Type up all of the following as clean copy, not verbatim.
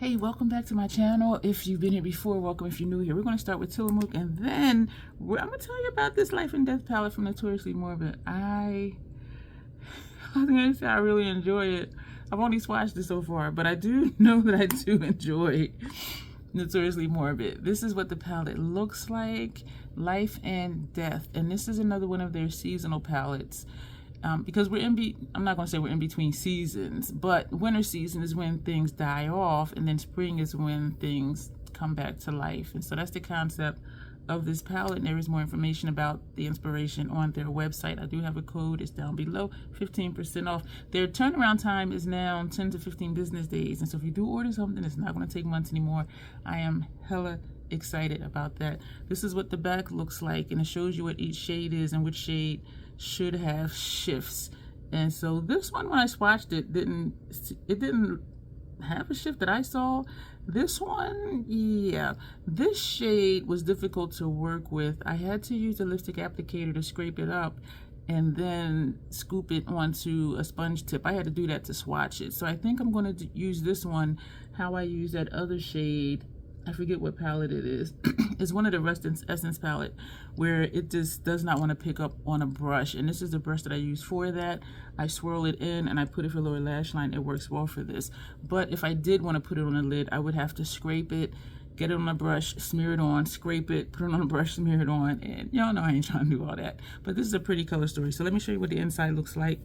Hey, welcome back to my channel. If you've been here before, welcome. If you're new here, we're going to start with Tillamook, and then I'm going to tell you about this Life and Death palette from Notoriously Morbid. I was going to say I really enjoy it. I've only swatched it so far, but I do know that I do enjoy Notoriously Morbid. This is what the palette looks like, Life and Death, and this is another one of their seasonal palettes. Because I'm not going to say we're in between seasons, but winter season is when things die off, and then spring is when things come back to life. And so that's the concept of this palette, and there is more information about the inspiration on their website. I do have a code, it's down below, 15% off. Their turnaround time is now 10 to 15 business days, and so if you do order something, it's not going to take months anymore. I am hella excited about that. This is what the back looks like, and it shows you what each shade is and which shade should have shifts. And so this one, when I swatched it, didn't have a shift that I saw. This one, yeah, this shade was difficult to work with. I had to use a lipstick applicator to scrape it up and then scoop it onto a sponge tip. I had to do that to swatch it. So I think I'm going to use this one how I use that other shade. I forget what palette it is. It's one of the Rust Essence palette where it just does not want to pick up on a brush. And this is the brush that I use for that. I swirl it in and I put it for lower lash line. It works well for this. But if I did want to put it on a lid, I would have to scrape it, get it on a brush, smear it on, scrape it, put it on a brush, smear it on. And y'all know I ain't trying to do all that. But this is a pretty color story. So let me show you what the inside looks like.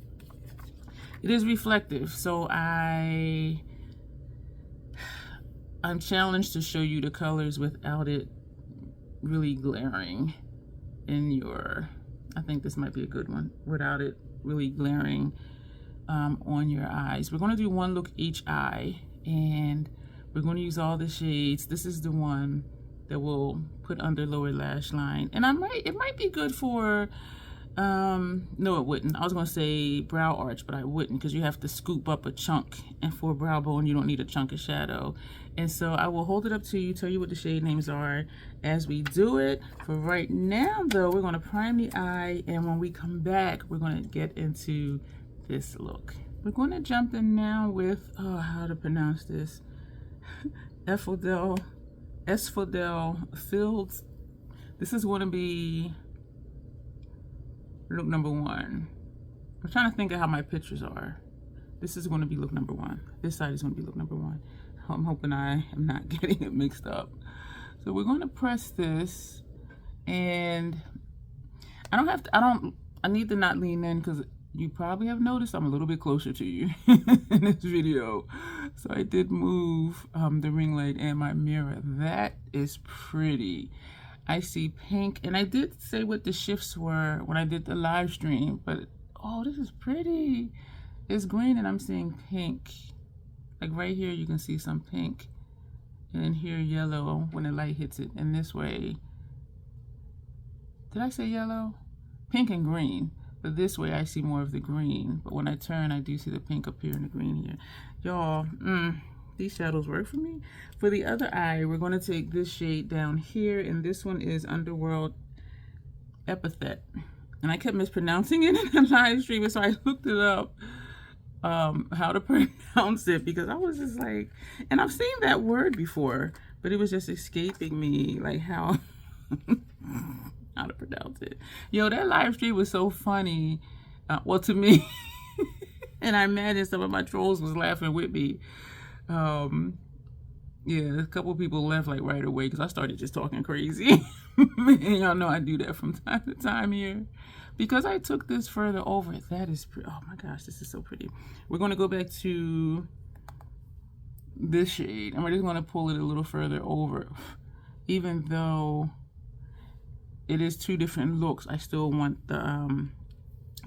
It is reflective. So I'm challenged to show you the colors without it really glaring in your, I think this might be a good one, without it really glaring on your eyes. We're going to do one look each eye, and we're going to use all the shades. This is the one that we'll put under lower lash line, and it might be good for no, it wouldn't. I was going to say brow arch, but I wouldn't, because you have to scoop up a chunk, and for brow bone you don't need a chunk of shadow. And so I will hold it up to you, tell you what the shade names are as we do it. For right now though, we're going to prime the eye, and when we come back we're going to get into this look. We're going to jump in now with, oh, how to pronounce this, Esfodel Fields. This is going to be look number 1. I'm trying to think of how my pictures are. This is going to be look number 1. This side is going to be look number 1. I'm hoping I am not getting it mixed up. So we're going to press this, and I need to not lean in, because you probably have noticed I'm a little bit closer to you in this video. So I did move the ring light and my mirror. That is pretty. I see pink, and I did say what the shifts were when I did the live stream, but oh, this is pretty. It's green and I'm seeing pink. Like right here you can see some pink, and then here yellow when the light hits it, and this way, did I say yellow? Pink and green, but this way I see more of the green, but when I turn I do see the pink up here and the green here. Y'all, these shadows work for me. For the other eye, we're going to take this shade down here, and this one is Underworld Epithet. And I kept mispronouncing it in the live stream, so I looked it up, how to pronounce it, because I was just like, and I've seen that word before, but it was just escaping me, like how to pronounce it. Yo, that live stream was so funny, well, to me, and I imagine some of my trolls was laughing with me. Yeah, a couple people left like right away because I started just talking crazy. And y'all know I do that from time to time here. Because I took this further over, that is pretty. Oh my gosh, this is so pretty. We're going to go back to this shade, and we're just going to pull it a little further over. Even though it is two different looks, I still want the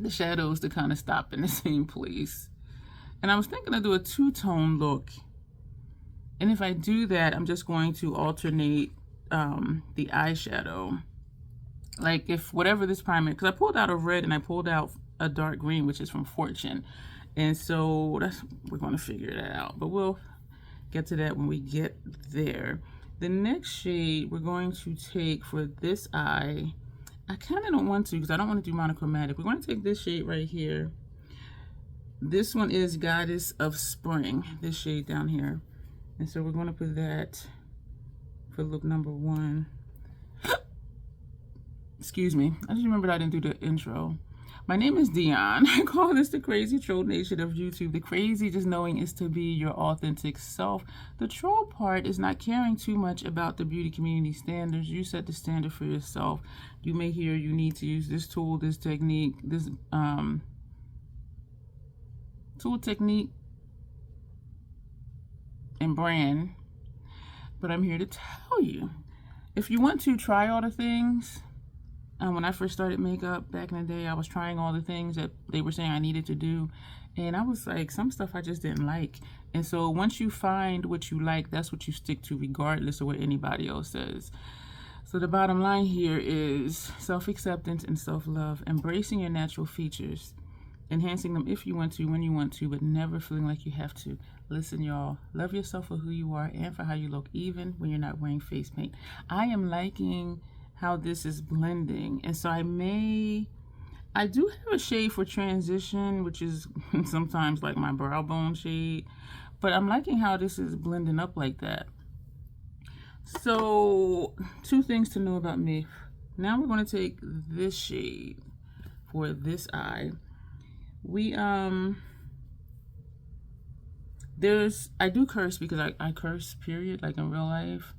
shadows to kind of stop in the same place. And I was thinking to do a two-tone look. And if I do that, I'm just going to alternate the eyeshadow. Like if whatever this primer, because I pulled out a red and I pulled out a dark green, which is from Fortune. And so we're going to figure that out. But we'll get to that when we get there. The next shade we're going to take for this eye, I kind of don't want to because I don't want to do monochromatic. We're going to take this shade right here. This one is Goddess of Spring, this shade down here. And so we're going to put that for look number 1. Excuse me. I just remembered I didn't do the intro. My name is Dion. I call this the crazy troll nation of YouTube. The crazy just knowing is to be your authentic self. The troll part is not caring too much about the beauty community standards. You set the standard for yourself. You may hear you need to use this tool, this technique, this tool, technique, and brand. But I'm here to tell you, if you want to try all the things, when I first started makeup back in the day, I was trying all the things that they were saying I needed to do. And I was like, some stuff I just didn't like. And so once you find what you like, that's what you stick to regardless of what anybody else says. So the bottom line here is self-acceptance and self-love, embracing your natural features, enhancing them if you want to, when you want to, but never feeling like you have to. Listen, y'all, love yourself for who you are and for how you look, even when you're not wearing face paint. I am liking how this is blending, and so I do have a shade for transition, which is sometimes like my brow bone shade, but I'm liking how this is blending up like that. So 2 things to know about me. Now we're going to take this shade for this eye. I do curse because I curse, period, like in real life.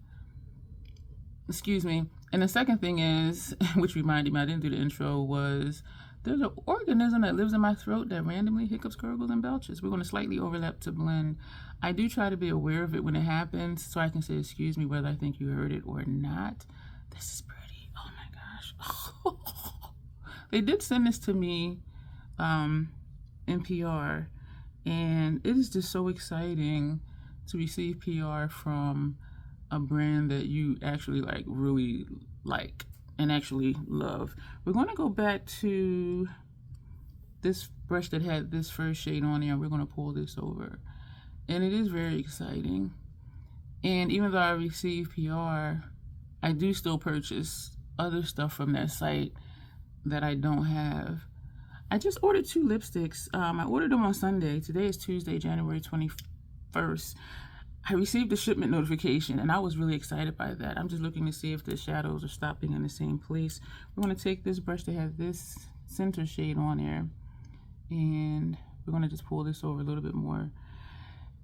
Excuse me. And the second thing is, which reminded me, I didn't do the intro, was there's an organism that lives in my throat that randomly hiccups, gurgles, and belches. We're going to slightly overlap to blend. I do try to be aware of it when it happens so I can say, excuse me, whether I think you heard it or not. This is pretty. Oh my gosh. They did send this to me in PR, and it is just so exciting to receive PR from a brand that you actually really like and actually love. We're going to go back to this brush that had this first shade on there, and we're going to pull this over, and it is very exciting. And even though I receive PR, I do still purchase other stuff from that site that I don't have. I just ordered 2 lipsticks. I ordered them on Sunday. Today is Tuesday, January 21st. I received a shipment notification, and I was really excited by that. I'm just looking to see if the shadows are stopping in the same place. We're going to take this brush that has this center shade on there, and we're going to just pull this over a little bit more.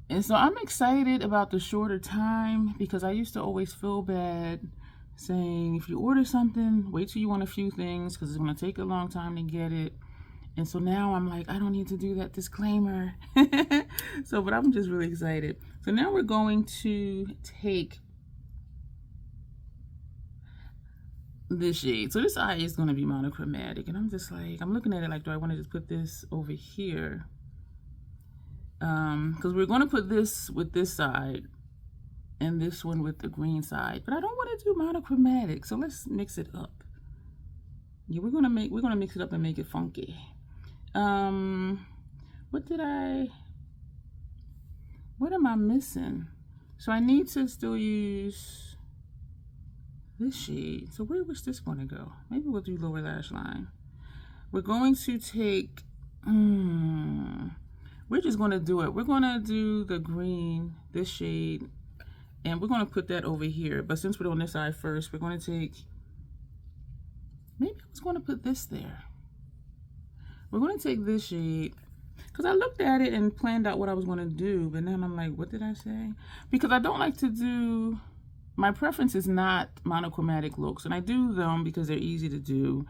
And so I'm excited about the shorter time, because I used to always feel bad saying, if you order something, wait till you want a few things, because it's going to take a long time to get it. And so now I'm like, I don't need to do that disclaimer. But I'm just really excited. So now we're going to take this shade. So this eye is going to be monochromatic. And I'm just like, I'm looking at it like, do I want to just put this over here? Because we're going to put this with this side and this one with the green side. But I don't want to do monochromatic. So let's mix it up. Yeah, we're gonna mix it up and make it funky. What am I missing? So I need to still use this shade. So where was this gonna go? Maybe we'll do lower lash line. We're going to take, we're just gonna do it. We're gonna do the green, this shade, and we're gonna put that over here. But since we're on this side first, we're gonna take, maybe I was gonna put this there. We're going to take this shade, because I looked at it and planned out what I was going to do, but then I'm like, what did I say? Because I don't like to do, my preference is not monochromatic looks, and I do them because they're easy to do.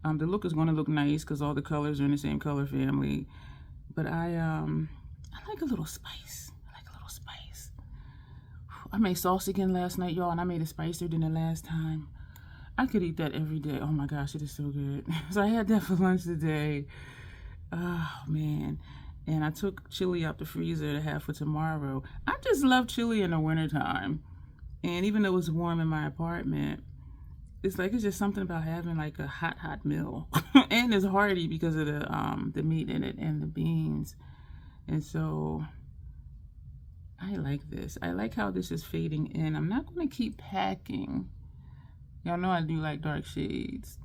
The look is going to look nice because all the colors are in the same color family, but I like a little spice. I made sauce again last night, y'all, and I made it spicier than the last time. I could eat that every day. Oh my gosh, it is so good. So I had that for lunch today. Oh man. And I took chili out the freezer to have for tomorrow. I just love chili in the wintertime. And even though it's warm in my apartment, it's just something about having like a hot meal. And it's hearty because of the meat in it and the beans. And so I like this. I like how this is fading in. I'm not going to keep packing. Y'all know I do like dark shades,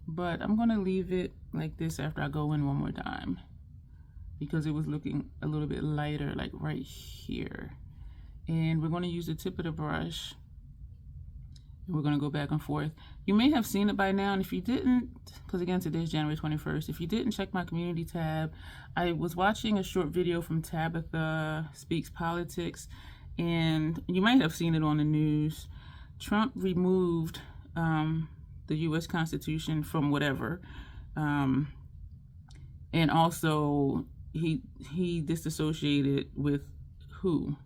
but I'm going to leave it like this after I go in one more time, because it was looking a little bit lighter, like right here. And we're going to use the tip of the brush. We're going to go back and forth. You may have seen it by now, and if you didn't, because again, today's January 21st, if you didn't check my community tab, I was watching a short video from Tabitha Speaks Politics, and you might have seen it on the news. Trump removed the U.S. Constitution from whatever, and also he disassociated with WHO?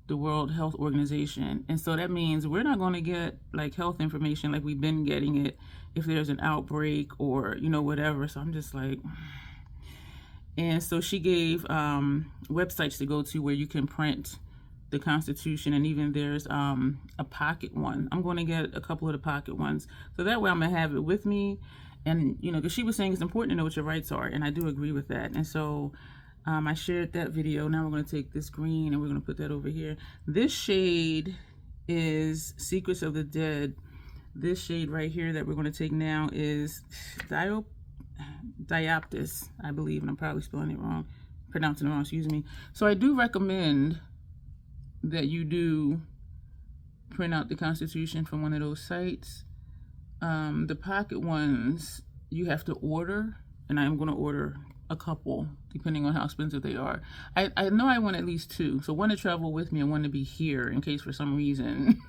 The World Health Organization. And so that means we're not going to get like health information like we've been getting it if there's an outbreak or, you know, whatever. So I'm just like, and so she gave websites to go to where you can print the Constitution, and even there's a pocket one. I'm going to get a couple of the pocket ones. So that way I'm going to have it with me. And, you know, because she was saying it's important to know what your rights are. And I do agree with that. And so I shared that video. Now we're going to take this green and we're going to put that over here. This shade is Secrets of the Dead. This shade right here that we're going to take now is Dioptis, I believe, and I'm probably spelling it wrong, pronouncing it wrong, excuse me. So I do recommend that you do print out the Constitution from one of those sites. The pocket ones you have to order, and I am going to order a couple depending on how expensive they are. I know I want at least two, so one to travel with me and one to be here in case for some reason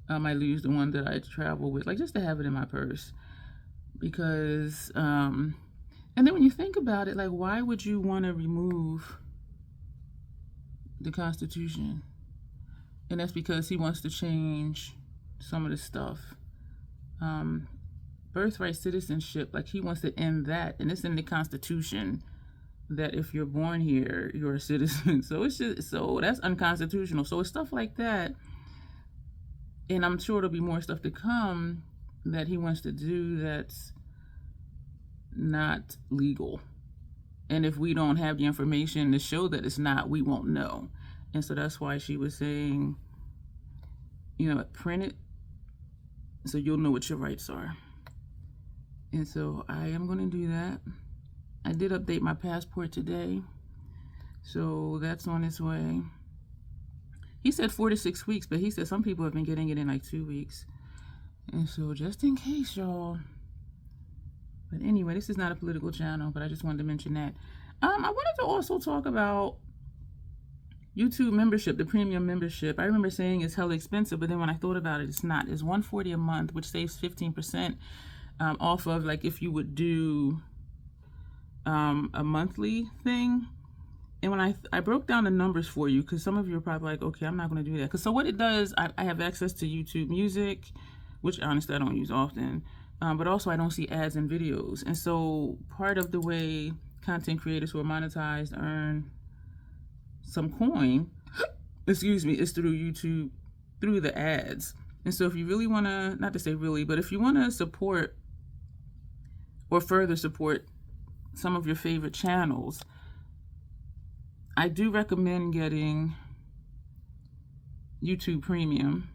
I lose the one that I travel with, like just to have it in my purse. Because and then when you think about it, like, why would you want to remove the Constitution? And that's because he wants to change some of the stuff. Birthright citizenship, like he wants to end that, and it's in the Constitution that if you're born here, you're a citizen. So it's just, so that's unconstitutional. So it's stuff like that, and I'm sure there'll be more stuff to come that he wants to do that's not legal. And if we don't have the information to show that it's not, we won't know. And so that's why she was saying, you know, print it so you'll know what your rights are. And so I am going to do that. I did update my passport today, so that's on its way. He said 4 to 6 weeks, but he said some people have been getting it in like 2 weeks. And so just in case, y'all. But anyway, this is not a political channel, but I just wanted to mention that. I wanted to also talk about YouTube membership, the premium membership. I remember saying it's hella expensive, but then when I thought about it, it's not. It's $140 a month, which saves 15%. Off of, like, if you would do a monthly thing. And when I broke down the numbers for you, because some of you are probably like, okay, I'm not going to do that. Because so what it does, I have access to YouTube Music, which honestly I don't use often, but also I don't see ads and videos. And so part of the way content creators who are monetized earn some coin, excuse me, is through YouTube, through the ads. And so if you really want to, not to say really, but if you want to support or further support some of your favorite channels, I do recommend getting YouTube Premium,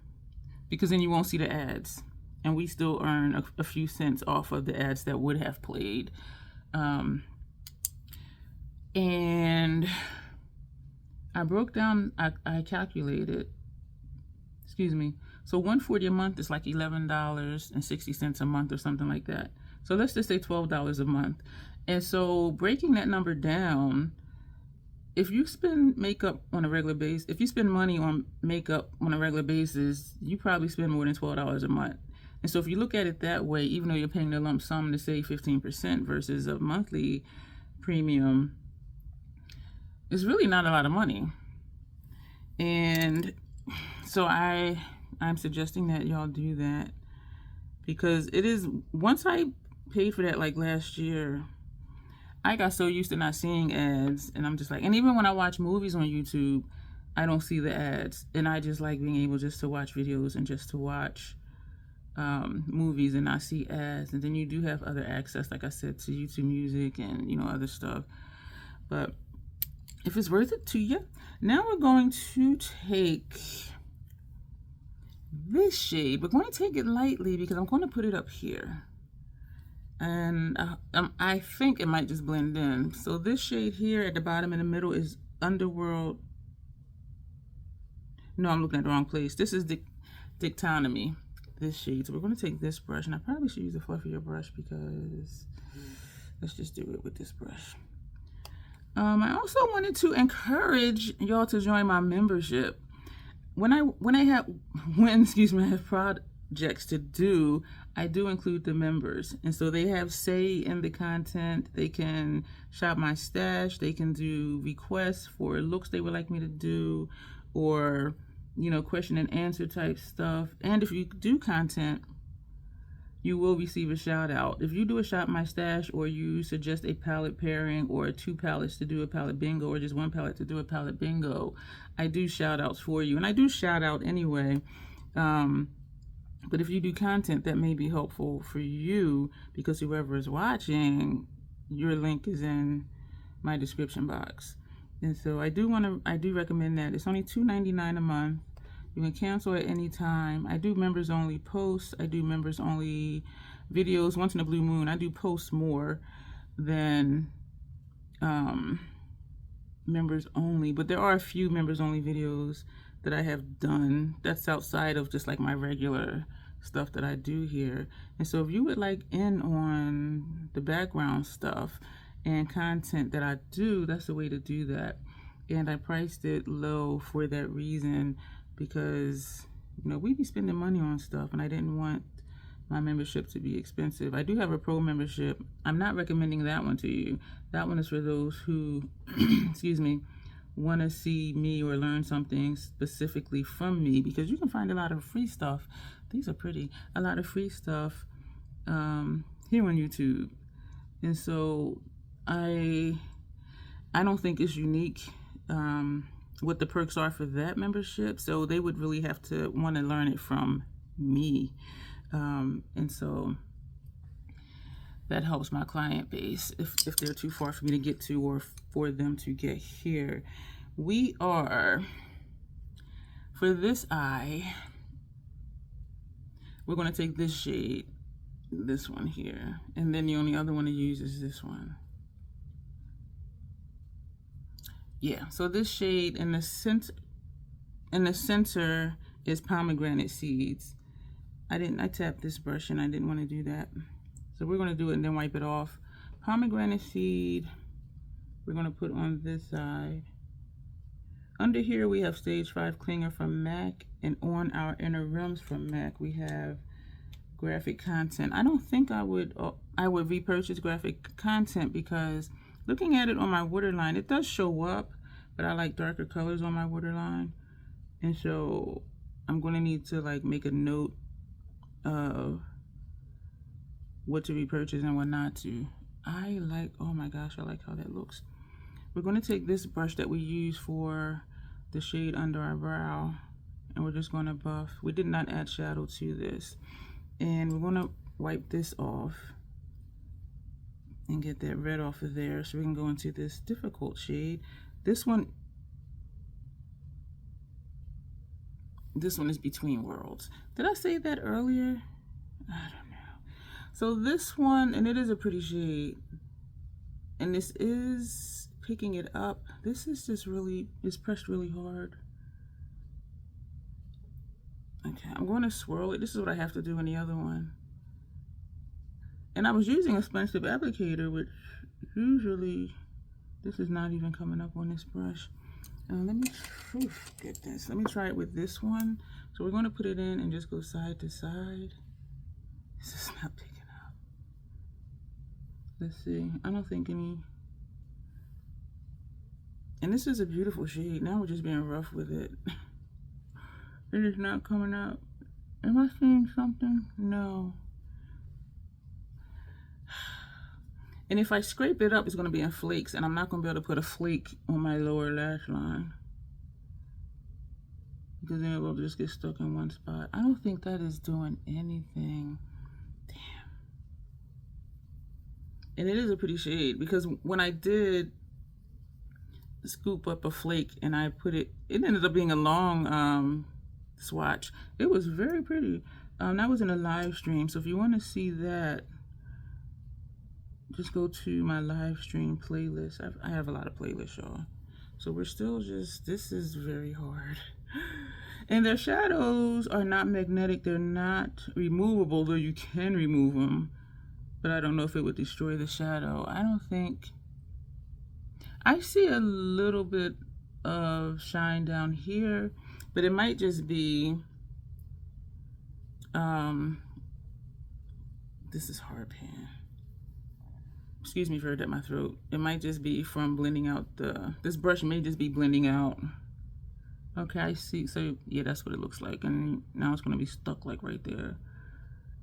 because then you won't see the ads, and we still earn a few cents off of the ads that would have played. And I broke down, I calculated, excuse me, so $140 a month is like $11.60 a month or something like that. So let's just say $12 a month. And so breaking that number down, if you spend makeup on a regular basis, if you spend money on makeup on a regular basis, you probably spend more than $12 a month. And so if you look at it that way, even though you're paying the lump sum to save 15% versus a monthly premium, it's really not a lot of money. And so I'm suggesting that y'all do that, because it is, once I paid for that like last year, I got so used to not seeing ads, and I'm just like, and even when I watch movies on YouTube, I don't see the ads, and I just like being able just to watch videos and just to watch movies and not see ads. And then you do have other access, like I said, to YouTube Music and, you know, other stuff. But if it's worth it to you, now we're going to take this shade. We're going to take it lightly because I'm going to put it up here. And I think it might just blend in. So this shade here at the bottom in the middle is Underworld No, I'm looking at the wrong place. This is Dictonomy, this shade. So we're going to take this brush, and I probably should use a fluffier brush because let's just do it with this brush. I also wanted to encourage y'all to join my membership. When I have projects to do, I do include the members, and so they have say in the content. They can shop my stash. They can do requests for looks they would like me to do, or question and answer type stuff. And if you do content, you will receive a shout out. If you do a shop my stash, or you suggest a palette pairing, or 2 palettes to do a palette bingo, or just 1 palette to do a palette bingo, I do shout outs for you, and I do shout out anyway. But if you do content, that may be helpful for you, because whoever is watching, your link is in my description box. And so I do recommend that. It's only $2.99 a month. You can cancel at any time. I do members only posts. I do members only videos. Once in a blue moon, I do post more than members only. But there are a few members only videos that I have done that's outside of just like my regular stuff that I do here. And so if you would like in on the background stuff and content that I do, that's the way to do that. And I priced it low for that reason, because we be spending money on stuff, and I didn't want my membership to be expensive. I do have a pro membership. I'm not recommending that one to you. That one is for those who want to see me or learn something specifically from me, because you can find a lot of free stuff. These are pretty. A lot of free stuff here on YouTube. And so I don't think it's unique what the perks are for that membership. So they would really have to want to learn it from me. And so that helps my client base if they're too far for me to get to, or for them to get here. We are, for this eye, we're going to take this shade, this one here, and then the only other one to use is this one. Yeah, so this shade in the center is pomegranate seeds. I tapped this brush and I didn't want to do that. So we're going to do it and then wipe it off. Pomegranate seed, we're going to put on this side. Under here we have Stage 5 Clinger from MAC, and on our inner rims from MAC we have graphic content. I don't think I would repurchase graphic content, because looking at it on my waterline, it does show up, but I like darker colors on my waterline. And so I'm going to need to make a note of what to repurchase and what not to. Oh my gosh, I like how that looks. We're going to take this brush that we use for the shade under our brow, and we're just going to buff. We did not add shadow to this. And we're going to wipe this off and get that red off of there, so we can go into this difficult shade. This one is Between Worlds. Did I say that earlier? I don't know. So this one, and it is a pretty shade, and this is picking it up. This is just it's pressed really hard. Okay, I'm going to swirl it. This is what I have to do in the other one. And I was using a sponge tip applicator, which usually this is not even coming up on this brush. Let me try it with this one. So we're going to put it in and just go side to side. This is not picking up. Let's see. I don't think any. And this is a beautiful shade. Now we're just being rough with it. It is not coming up. Am I seeing something? No. And if I scrape it up, it's going to be in flakes, and I'm not going to be able to put a flake on my lower lash line, because then it will just get stuck in one spot. I don't think that is doing anything. Damn. And it is a pretty shade, because when I did scoop up a flake and I put it ended up being a long swatch. It was very pretty. That was in a live stream, so if you want to see that, just go to my live stream playlist. I have a lot of playlists, y'all. So we're still this is very hard. And their shadows are not magnetic. They're not removable, though you can remove them. But I don't know if it would destroy the shadow. I don't think. I see a little bit of shine down here, but it might just be, this is hard pan. Excuse me for that, my throat. It might just be from blending out this brush may just be blending out. Okay, I see. So yeah, that's what it looks like. And now it's gonna be stuck like right there.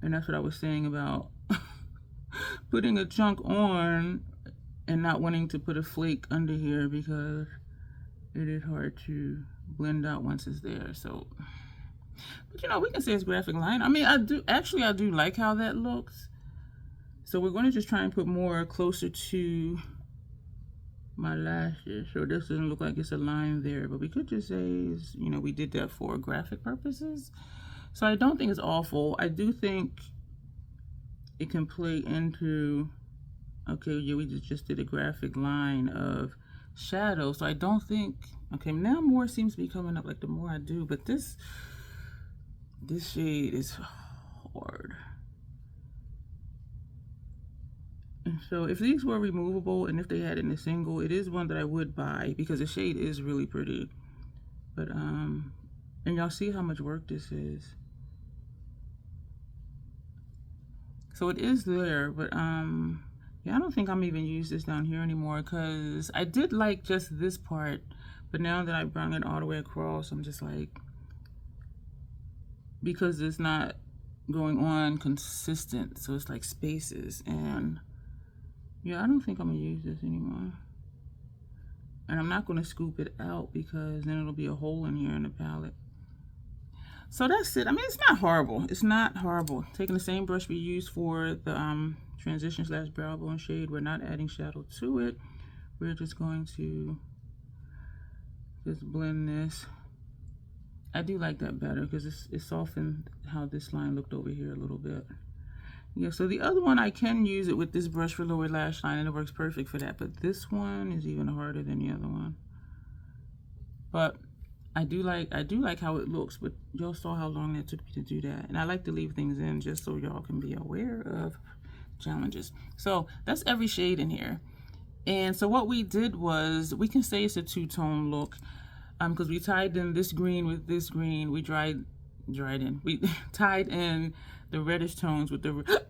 And that's what I was saying about putting a chunk on and not wanting to put a flake under here because it is hard to blend out once it's there. So, but you know, we can say it's graphic line. I mean, I do like how that looks. So we're going to just try and put more closer to my lashes, so this doesn't look like it's a line there. But we could just say, you know, we did that for graphic purposes. So I don't think it's awful. I do think it can play into, okay, yeah, we just did a graphic line of shadow. So I don't think, okay, now more seems to be coming up like the more I do, but this shade is hard. And so if these were removable and if they had it in a single, it is one that I would buy because the shade is really pretty. But and y'all see how much work this is. So it is there, but yeah, I don't think I'm even use this down here anymore because I did like just this part, but now that I brought it all the way across, I'm just like, because it's not going on consistent, so it's like spaces, and yeah, I don't think I'm gonna use this anymore. And I'm not gonna scoop it out because then it'll be a hole in here in the palette. So that's it. I mean, it's not horrible. It's not horrible. Taking the same brush we used for the transition / brow bone shade, we're not adding shadow to it. We're just going to just blend this. I do like that better because it softened how this line looked over here a little bit. Yeah, so the other one I can use it with this brush for lower lash line and it works perfect for that, but this one is even harder than the other one. But I do like how it looks, but y'all saw how long it took me to do that. And I like to leave things in just so y'all can be aware of challenges. So that's every shade in here. And so what we did was, we can say it's a two-tone look because we tied in this green with this green. We we tied in the reddish tones with the,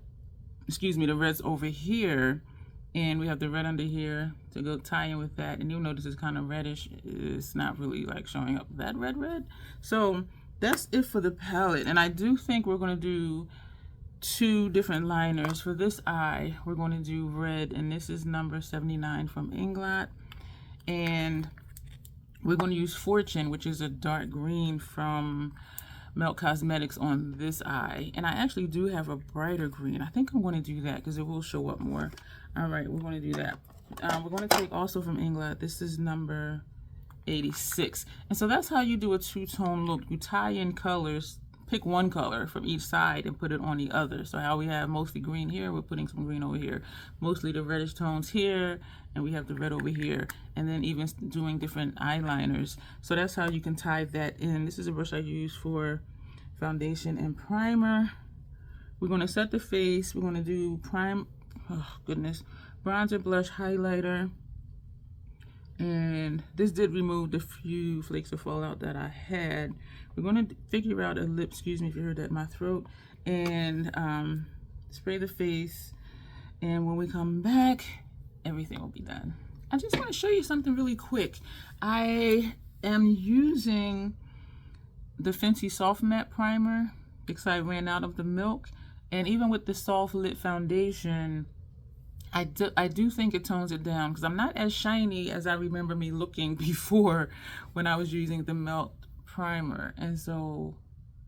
excuse me, the reds over here. And we have the red under here to go tie in with that. And you'll notice it's kind of reddish. It's not really like showing up that red. So that's it for the palette. And I do think we're going to do 2 different liners. For this eye, we're going to do red. And this is number 79 from Inglot. And we're going to use Fortune, which is a dark green from Melt Cosmetics on this eye. And I actually do have a brighter green. I think I'm going to do that because it will show up more. All right, we're going to do that. We're going to take also from Inglot. This is number 86. And so that's how you do a two-tone look. You tie in colors, pick one color from each side and put it on the other. So how we have mostly green here, we're putting some green over here. Mostly the reddish tones here, and we have the red over here. And then even doing different eyeliners. So that's how you can tie that in. This is a brush I use for foundation and primer. We're going to set the face. We're going to do bronzer, blush, highlighter. And this did remove the few flakes of fallout that I had. We're going to figure out a lip, excuse me if you heard that in my throat, and spray the face. And when we come back, everything will be done. I just want to show you something really quick. I am using the Fenty Soft Matte Primer because I ran out of the milk. And even with the soft lit foundation, I do think it tones it down because I'm not as shiny as I remember me looking before when I was using the Melt Primer. And so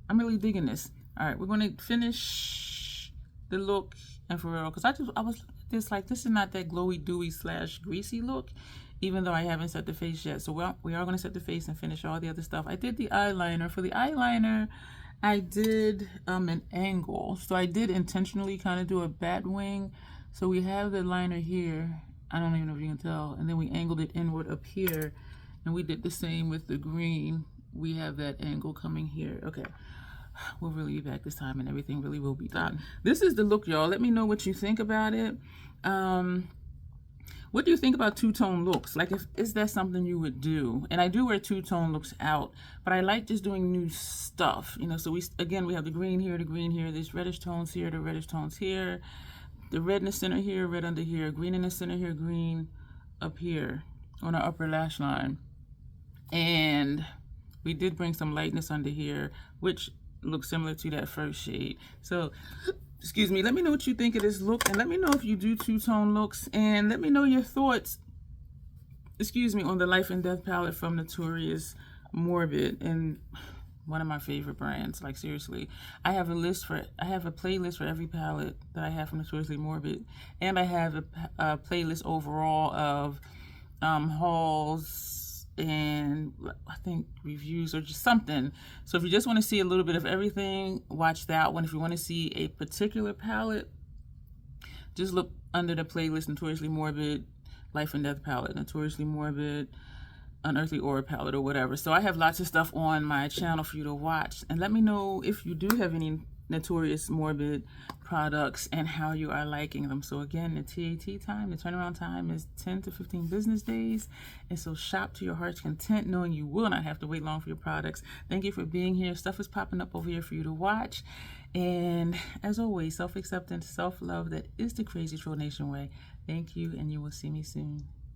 I'm really digging this. All right, we're going to finish the look. And for real, because I was just like, this is not that glowy, dewy / greasy look, even though I haven't set the face yet. So we are going to set the face and finish all the other stuff. I did the eyeliner. For the eyeliner, I did an angle. So I did intentionally kind of do a bat wing. So we have the liner here. I don't even know if you can tell. And then we angled it inward up here. And we did the same with the green. we have that angle coming here. Okay, we'll really be back this time and everything really will be done. This is the look, y'all. Let me know what you think about it. What do you think about two-tone looks? Like, is that something you would do? And I do wear two-tone looks out, but I like just doing new stuff, you know. So we have the green here, there's reddish tones here, the reddish tones here, the red in the center here, red under here, green in the center here, green up here on our upper lash line. And we did bring some lightness under here, which looks similar to that first shade. So excuse me, let me know what you think of this look, and let me know if you do two-tone looks, and let me know your thoughts, excuse me, on the Life and Death palette from Notoriously Morbid, and one of my favorite brands. Like, seriously, I have a playlist for every palette that I have from Notoriously Morbid, and I have a playlist overall of hauls and I think reviews or just something. So if you just want to see a little bit of everything, watch that one. If you want to see a particular palette, just look under the playlist Notoriously Morbid Life and Death palette, Notoriously Morbid Unearthly Aura palette, or whatever. So I have lots of stuff on my channel for you to watch, and let me know if you do have any Notoriously Morbid products and how you are liking them. So again, the TAT time, the turnaround time, is 10 to 15 business days, and so shop to your heart's content, knowing you will not have to wait long for your products. Thank you for being here. Stuff is popping up over here for you to watch, and as always, self-acceptance, self-love, that is the Crazy Troll Nation way. Thank you, and you will see me soon.